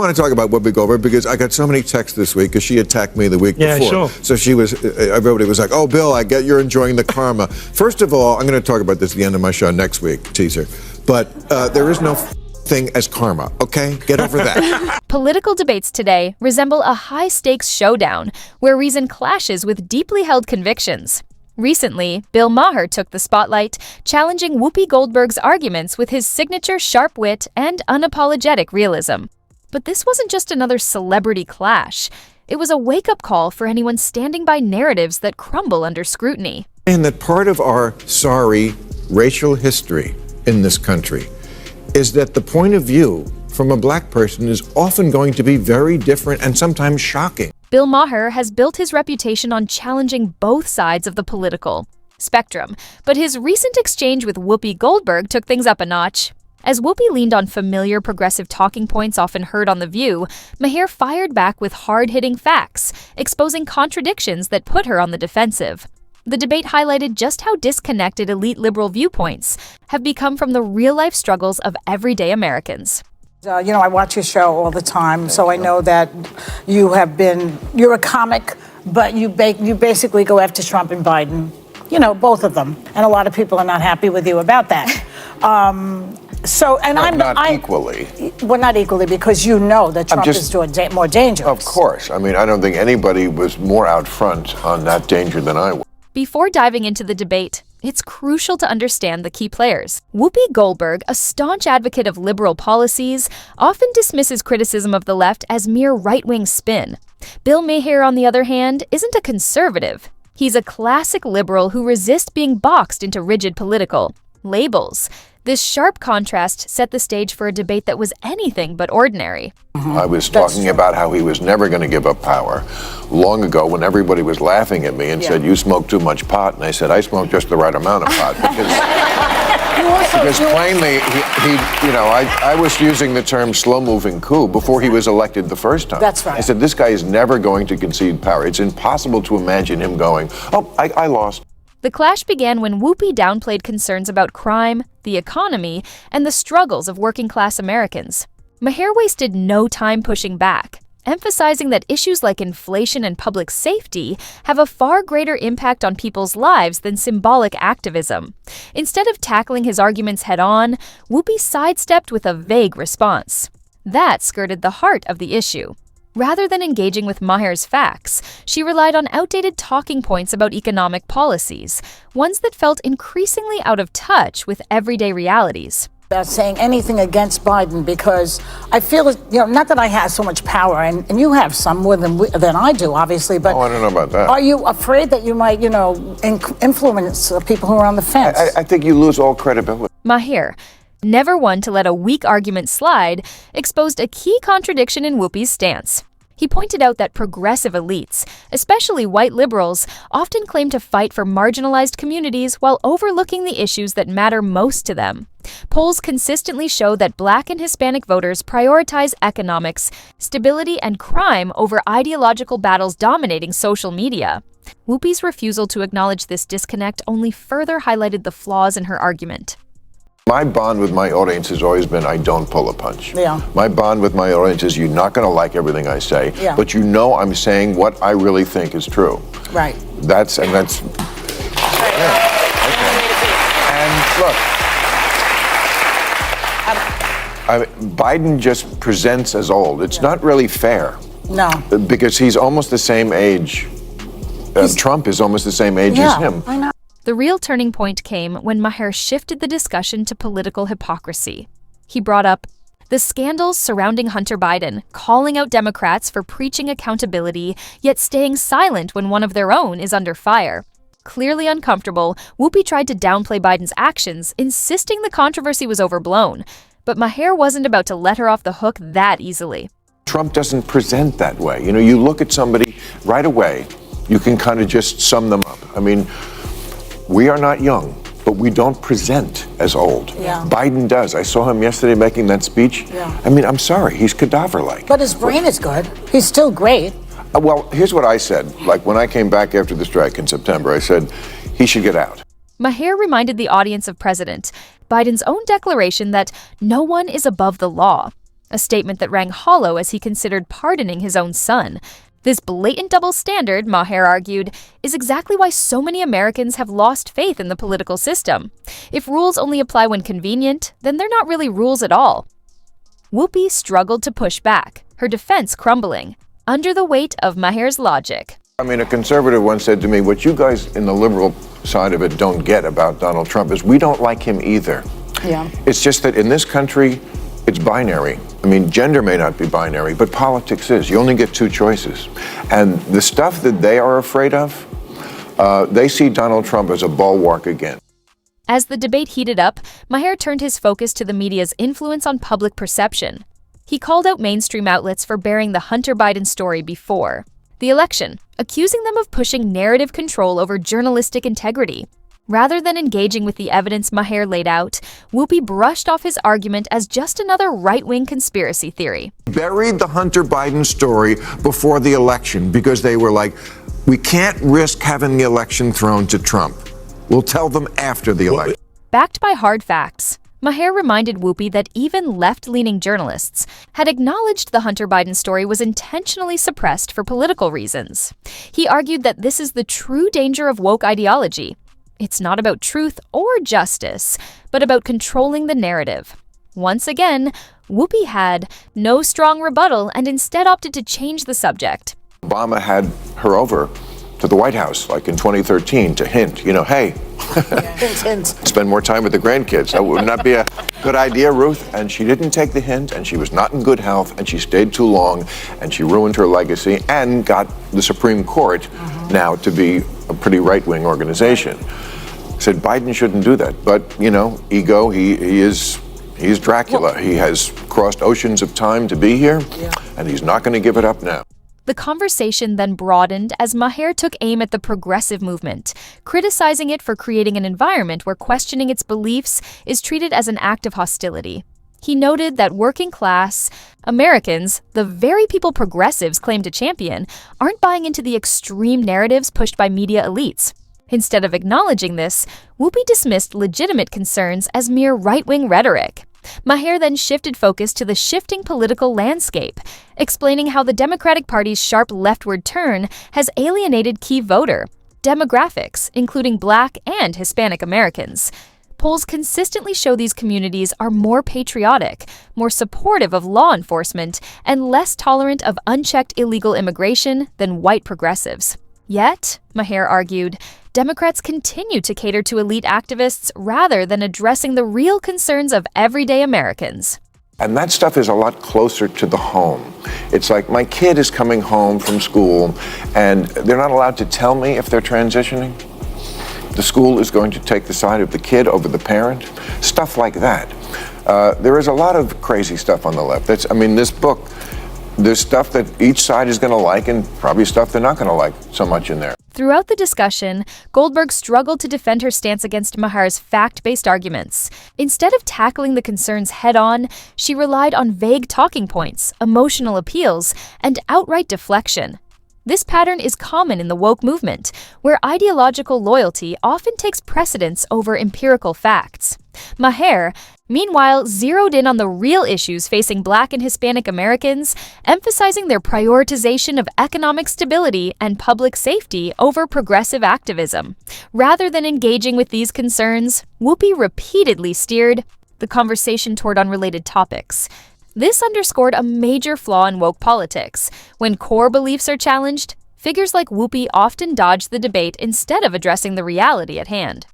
I want to talk about Whoopi Goldberg because I got so many texts this week because she attacked me the week before. Sure. So everybody was like, oh, Bill, I get you're enjoying the karma. First of all, I'm going to talk about this at the end of my show next week, teaser. But there is no thing as karma, okay? Get over that. Political debates today resemble a high-stakes showdown where reason clashes with deeply held convictions. Recently, Bill Maher took the spotlight, challenging Whoopi Goldberg's arguments with his signature sharp wit and unapologetic realism. But this wasn't just another celebrity clash. It was a wake-up call for anyone standing by narratives that crumble under scrutiny. And that part of our sorry racial history in this country is that the point of view from a black person is often going to be very different and sometimes shocking. Bill Maher has built his reputation on challenging both sides of the political spectrum, but his recent exchange with Whoopi Goldberg took things up a notch. As Whoopi leaned on familiar progressive talking points often heard on The View, Maher fired back with hard-hitting facts, exposing contradictions that put her on the defensive. The debate highlighted just how disconnected elite liberal viewpoints have become from the real-life struggles of everyday Americans. I watch your show all the time, so I know that you're a comic, but you basically go after Trump and Biden, both of them. And a lot of people are not happy with you about that. I'm not equally. Well, not equally, because you know that Trump is doing more dangerous. Of course. I mean, I don't think anybody was more out front on that danger than I was. Before diving into the debate, it's crucial to understand the key players. Whoopi Goldberg, a staunch advocate of liberal policies, often dismisses criticism of the left as mere right-wing spin. Bill Maher, on the other hand, isn't a conservative. He's a classic liberal who resists being boxed into rigid political labels. This sharp contrast set the stage for a debate that was anything but ordinary. I was talking about how he was never going to give up power long ago when everybody was laughing at me and said, you smoke too much pot. And I said, I smoke just the right amount of pot. Because plainly, I was using the term slow-moving coup before he was elected the first time. That's right. I said, this guy is never going to concede power. It's impossible to imagine him going, oh, I lost. The clash began when Whoopi downplayed concerns about crime, the economy, and the struggles of working-class Americans. Maher wasted no time pushing back, emphasizing that issues like inflation and public safety have a far greater impact on people's lives than symbolic activism. Instead of tackling his arguments head-on, Whoopi sidestepped with a vague response. That skirted the heart of the issue. Rather than engaging with Maher's facts, she relied on outdated talking points about economic policies, ones that felt increasingly out of touch with everyday realities. About saying anything against Biden, because I feel, not that I have so much power, and you have some more than I do, obviously, but I don't know about that. Are you afraid that you might, influence people who are on the fence? I think you lose all credibility. Maher, never one to let a weak argument slide, exposed a key contradiction in Whoopi's stance. He pointed out that progressive elites, especially white liberals, often claim to fight for marginalized communities while overlooking the issues that matter most to them. Polls consistently show that Black and Hispanic voters prioritize economics, stability, and crime over ideological battles dominating social media. Whoopi's refusal to acknowledge this disconnect only further highlighted the flaws in her argument. My bond with my audience has always been I don't pull a punch. Yeah. My bond with my audience is you're not going to like everything I say, but I'm saying what I really think is true. Right. That's. And look, Biden just presents as old. It's not really fair. No. Because he's almost the same age. Trump is almost the same age as him. I know. The real turning point came when Maher shifted the discussion to political hypocrisy. He brought up the scandals surrounding Hunter Biden, calling out Democrats for preaching accountability, yet staying silent when one of their own is under fire. Clearly uncomfortable, Whoopi tried to downplay Biden's actions, insisting the controversy was overblown. But Maher wasn't about to let her off the hook that easily. Trump doesn't present that way. You look at somebody right away, you can kind of just sum them up. I mean, we are not young, but we don't present as old. Yeah. Biden does. I saw him yesterday making that speech. Yeah. I mean, I'm sorry, he's cadaver-like. But his brain is good. He's still great. Well, here's what I said. Like when I came back after the strike in September, I said he should get out. Maher reminded the audience of President Biden's own declaration that no one is above the law. a statement that rang hollow as he considered pardoning his own son. This blatant double standard, Maher argued, is exactly why so many Americans have lost faith in the political system. If rules only apply when convenient, then they're not really rules at all. Whoopi struggled to push back, her defense crumbling, under the weight of Maher's logic. I mean, a conservative once said to me, what you guys in the liberal side of it don't get about Donald Trump is we don't like him either. Yeah. It's just that in this country, it's binary. I mean, gender may not be binary, but politics is. You only get two choices. And the stuff that they are afraid of, they see Donald Trump as a bulwark again. As the debate heated up, Maher turned his focus to the media's influence on public perception. He called out mainstream outlets for bearing the Hunter Biden story before the election, accusing them of pushing narrative control over journalistic integrity. Rather than engaging with the evidence Maher laid out, Whoopi brushed off his argument as just another right-wing conspiracy theory. Buried the Hunter Biden story before the election because they were like, we can't risk having the election thrown to Trump. We'll tell them after the election. Backed by hard facts, Maher reminded Whoopi that even left-leaning journalists had acknowledged the Hunter Biden story was intentionally suppressed for political reasons. He argued that this is the true danger of woke ideology. It's not about truth or justice, but about controlling the narrative. Once again, Whoopi had no strong rebuttal and instead opted to change the subject. Obama had her over to the White House, like in 2013, to hint, hey, spend more time with the grandkids. That would not be a good idea, Ruth. And she didn't take the hint, and she was not in good health, and she stayed too long, and she ruined her legacy and got the Supreme Court now to be a pretty right-wing organization. Said Biden shouldn't do that, but ego. He's Dracula. He has crossed oceans of time to be here, and he's not going to give it up now. The conversation then broadened as Maher took aim at the progressive movement, criticizing it for creating an environment where questioning its beliefs is treated as an act of hostility. He noted that working-class Americans, the very people progressives claim to champion, aren't buying into the extreme narratives pushed by media elites. Instead of acknowledging this, Whoopi dismissed legitimate concerns as mere right-wing rhetoric. Maher then shifted focus to the shifting political landscape, explaining how the Democratic Party's sharp leftward turn has alienated key voter demographics, including Black and Hispanic Americans. Polls consistently show these communities are more patriotic, more supportive of law enforcement, and less tolerant of unchecked illegal immigration than white progressives. Yet, Maher argued, Democrats continue to cater to elite activists rather than addressing the real concerns of everyday Americans. And that stuff is a lot closer to the home. It's like my kid is coming home from school and they're not allowed to tell me if they're transitioning. The school is going to take the side of the kid over the parent. Stuff like that. There is a lot of crazy stuff on the left. This book, there's stuff that each side is going to like and probably stuff they're not going to like so much in there. Throughout the discussion, Goldberg struggled to defend her stance against Maher's fact-based arguments. Instead of tackling the concerns head-on, she relied on vague talking points, emotional appeals, and outright deflection. This pattern is common in the woke movement, where ideological loyalty often takes precedence over empirical facts. Maher, meanwhile, zeroed in on the real issues facing Black and Hispanic Americans, emphasizing their prioritization of economic stability and public safety over progressive activism. Rather than engaging with these concerns, Whoopi repeatedly steered the conversation toward unrelated topics. This underscored a major flaw in woke politics. When core beliefs are challenged, figures like Whoopi often dodge the debate instead of addressing the reality at hand.